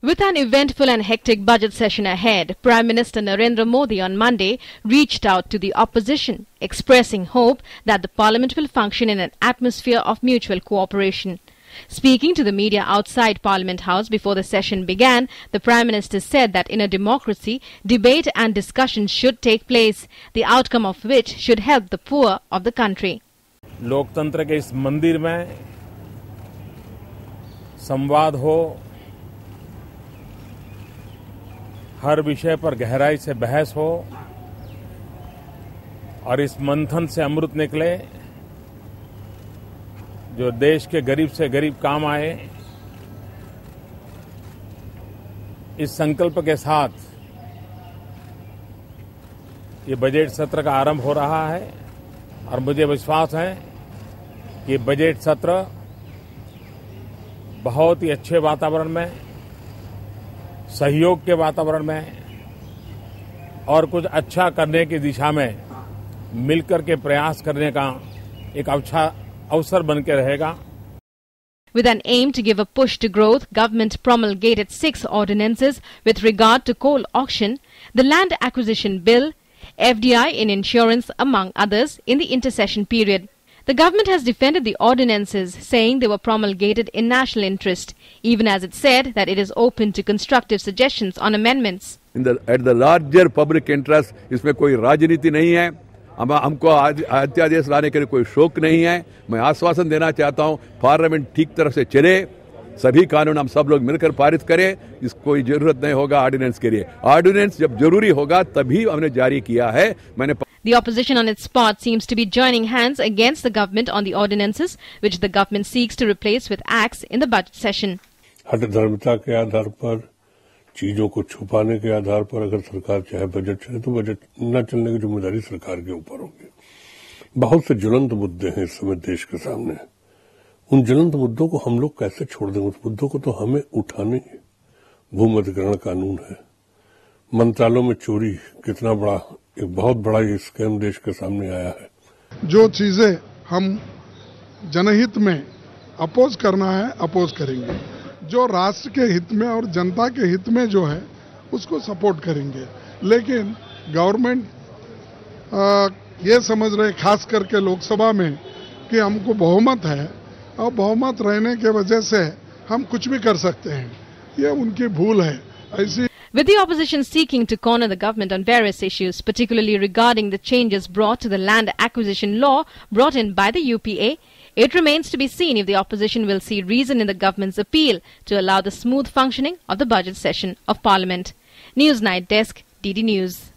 With an eventful and hectic budget session ahead, Prime Minister Narendra Modi on Monday reached out to the opposition, expressing hope that the parliament will function in an atmosphere of mutual cooperation. Speaking to the media outside Parliament House before the session began, the Prime Minister said that in a democracy, debate and discussion should take place, the outcome of which should help the poor of the country. लोकतंत्र के इस मंदिर में संवाद हो, हर विषय पर गहराई से बहस हो और इस मंथन से अमृत निकले जो देश के गरीब से गरीब काम आए। इस संकल्प के साथ ये बजट सत्र का आरंभ हो रहा है और मुझे विश्वास है कि बजट सत्र बहुत ही अच्छे वातावरण में, सहयोग के वातावरण में और कुछ अच्छा करने की दिशा में मिलकर के प्रयास करने का एक अच्छा अवसर बन के रहेगा। With an aim to give a push to growth, government promulgated 6 ordinances with regard to coal auction, the land acquisition bill, FDI in insurance, among others, in the intersession period. The government has defended the ordinances, saying they were promulgated in national interest, even as it said that it is open to constructive suggestions on amendments. At the larger public interest, इसमें कोई राजनीति नहीं है। हमको अध्यादेश लाने के लिए कोई शौक नहीं है। मैं आश्वासन देना चाहता हूं, पार्लियामेंट ठीक तरह से चले, सभी कानून हम सब लोग मिलकर पारित करें। इस कोई जरूरत नहीं होगा ऑर्डिनेंस के लिए। ऑर्डिनेंस जब जरूरी होगा तभी हमने जारी किया है। The opposition on its part seems to be joining hands against the government on the ordinances, which the government seeks to replace with acts in the budget session. हठधर्मिता के आधार पर, चीजों को छुपाने के आधार पर अगर सरकार चाहे बजट चले तो बजट न चलने की जिम्मेदारी सरकार के ऊपर होगी। बहुत से ज्वलंत मुद्दे हैं इस समय देश के सामने। उन ज्वलंत मुद्दों को हम लोग कैसे छोड़ दें? उस मुद्दों को तो हमें उठाने ही। भूमधिग्रहण कानून है, मंत्रालयों में चोरी, कितना बड़ा एक बहुत बड़ा ये स्कैम देश के सामने आया है। जो चीजें हम जनहित में अपोज करना है, अपोज करेंगे। जो राष्ट्र के हित में और जनता के हित में जो है उसको सपोर्ट करेंगे। लेकिन गवर्नमेंट ये समझ रहे, खास करके लोकसभा में, कि हमको बहुमत है और बहुमत रहने के वजह से हम कुछ भी कर सकते हैं। ये उनकी भूल है। ऐसी With the opposition seeking to corner the government on various issues, particularly regarding the changes brought to the land acquisition law brought in by the UPA, it remains to be seen if the opposition will see reason in the government's appeal to allow the smooth functioning of the budget session of Parliament. Newsnight Desk, DD News.